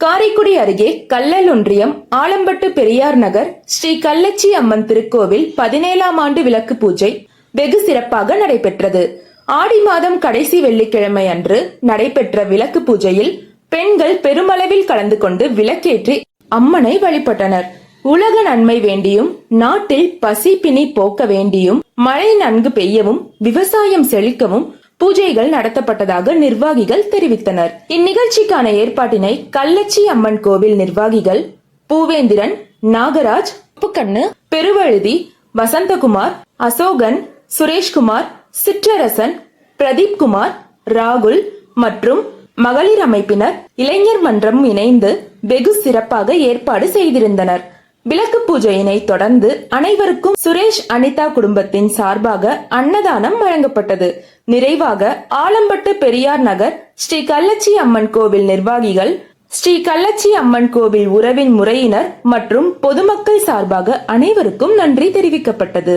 காரைக்குடி அருகே கல்லல் ஒன்றியம் ஆலம்பட்டு பெரியார் நகர் ஸ்ரீ கள்ளச்சி அம்மன் திருக்கோவில் 17ஆம் ஆண்டு விளக்கு பூஜை வெகு சிறப்பாக நடைபெற்றது. ஆடி மாதம் கடைசி வெள்ளிக்கிழமை அன்று நடைபெற்ற விளக்கு பூஜையில் பெண்கள் பெருமளவில் கலந்து கொண்டு விளக்கேற்றி அம்மனை வழிபட்டனர். உலக நன்மை வேண்டியும், நாட்டில் பசி பிணி போக்க வேண்டியும், மழை நன்கு பெய்யவும், விவசாயம் செழிக்கவும் பூஜைகள் நடத்தப்பட்டதாக நிர்வாகிகள் தெரிவித்தனர். இந்நிகழ்ச்சிக்கான ஏற்பாட்டினை கள்ளச்சி அம்மன் கோவில் நிர்வாகிகள் பூவேந்திரன், நாகராஜ், உப்புக்கண்ணு, பெருவழுதி, வசந்தகுமார், அசோகன், சுரேஷ்குமார், சிற்றரசன், பிரதீப் குமார், ராகுல் மற்றும் மகளிர் அமைப்பினர், இளைஞர் மன்றம் இணைந்து வெகு சிறப்பாக ஏற்பாடு செய்திருந்தனர். விளக்கு பூஜையினை தொடர்ந்து அனைவருக்கும் சுரேஷ் அனிதா குடும்பத்தின் சார்பாக அன்னதானம் வழங்கப்பட்டது. நிறைவாக ஆலம்பட்டு பெரியார் நகர் ஸ்ரீ கள்ளச்சி அம்மன் கோவில் நிர்வாகிகள், ஸ்ரீ கள்ளச்சி அம்மன் கோவில் உறவின் முறையினர் மற்றும் பொதுமக்கள் சார்பாக அனைவருக்கும் நன்றி தெரிவிக்கப்பட்டது.